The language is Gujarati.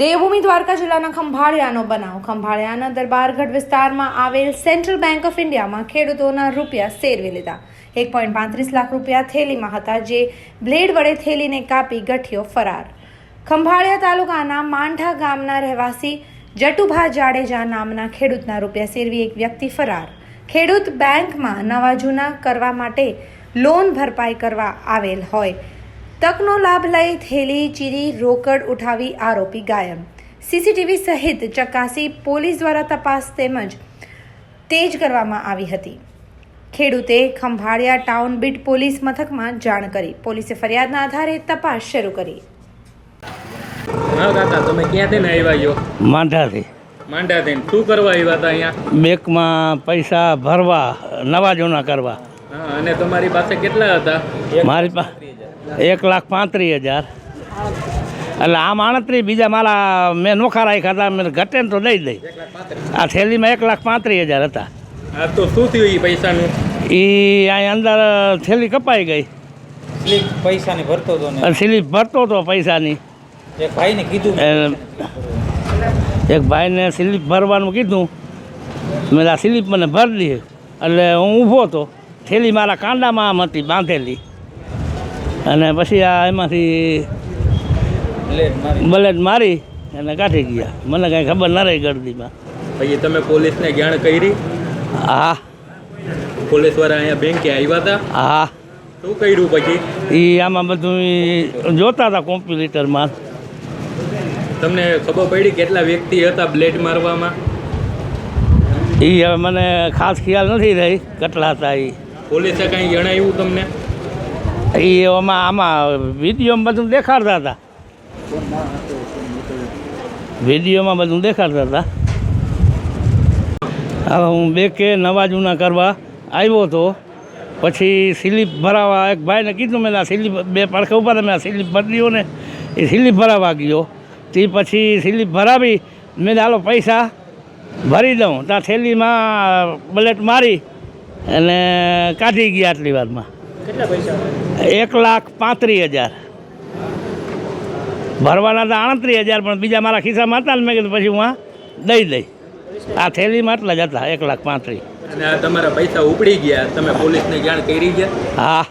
દેવભૂમિ દ્વારકા જિલ્લાના ખંભાળિયાનો બનાવ. ખંભાળિયાના દરબારગઢ વિસ્તારમાં આવેલ સેન્ટ્રલ બેંક ઓફ ઇન્ડિયામાં ખેડૂતોના રૂપિયા સેરવી લીધા. 1.35 લાખ રૂપિયા થેલીમાં હતા, જે બ્લેડ વડે થેલીને કાપી ગઠિયો ફરાર. ખંભાળિયા તાલુકાના માંઢા ગામના રહેવાસી જટુભા જાડેજા નામના ખેડૂતના રૂપિયા સેરવી એક વ્યક્તિ ફરાર. ખેડૂત બેંકમાં નવા જૂના કરવા માટે લોન ભરપાઈ કરવા આવેલ હોય, તકનો લાભ લઈ થેલી ચીરી રોકડ ઉઠાવી આરોપી ગાયબ. સીસીટીવી સહિત ચકાસી પોલીસ દ્વારા તપાસ તેમજ તેજ કરવામાં આવી હતી. ખેડૂતે ખંભાળિયા ટાઉન બીટ પોલીસ મથકમાં જાણ કરી. પોલીસે ફરિયાદના આધારે તપાસ શરૂ કરી. હા કાકા, તમે ક્યાંથી ને આવ્યા છો? માંઢાથી. માંડાથી શું કરવા આવ્યા હતા અહીંયા? બેંકમાં પૈસા ભરવા, નવા જૂના કરવા. હા, અને તમારી પાસે કેટલા હતા? મારી પાસે 1,35,000. એટલે આમ 38 બીજા મારા મેં નોખા રાખ્યા હતા, મેં ઘટે ને તો દઈ દઈ. આ થેલીમાં 1,35,000 હતા. હા, તો શું થયું એ પૈસાનું? એ અહીં અંદર થેલી કપાઈ ગઈ. સ્લીપ પૈસાની ભરતો હતો ને સ્લીપ ભરતો હતો પૈસાની. એક ભાઈને કીધું એક ભાઈને સ્લીપ ભરવાનું કીધું. મેં આ સ્લીપ મને ભરી દીધી. એટલે હું ઊભો હતો, થેલી મારા કાંડામાં આમ હતી બાંધેલી. અને પછી આ એમાંથી બ્લેડ મારી અને કાઢી ગયા. મને કાંઈ ખબર ન રહી ગળદીમાં. પછી તમે પોલીસને જાણ કરી? હા. પોલીસવાળા અહીંયા બેંકે આવ્યા હતા? હા. શું કર્યું પછી? એ આમાં બધું જોતા હતા કોમ્પ્યુટરમાં. તમને ખબર પડી કેટલા વ્યક્તિ હતા બ્લેડ મારવામાં? એ હવે મને ખાસ ખ્યાલ નથી રહી કેટલા હતા. એ પોલીસે કાંઈ જણાવ્યું તમને? એ આમાં વિડીયોમાં બધું દેખાડતા હતા. વિડીયોમાં બધું દેખાડતા હતા. હવે હું બેંકે નવા જૂના કરવા આવ્યો હતો. પછી સ્લીપ ભરાવા એક ભાઈને કીધું, મેં આ સ્લીપ બે પડખે ઉભા હતા, મેં આ સ્લીપ ભરી ને એ સ્લીપ ભરાવા ગયો. તે પછી સ્લીપ ભરાવી મેં હાલો પૈસા ભરી દઉં. ત્યાં થેલીમાં બ્લેડ મારી અને કાઢી ગયા આટલી વારમાં. કેટલા પૈસા? 1,35,000 ભરવાના હતા 38,000, પણ બીજા મારા ખિસ્સામાં હતા ને મેં કીધું પછી હું દઈ દઈ. આ થેલીમાં એટલા જ હતા 1,35,000. અને આ તમારા પૈસા ઉપડી ગયા, તમે પોલીસને જાણ કરી ગયા? હા.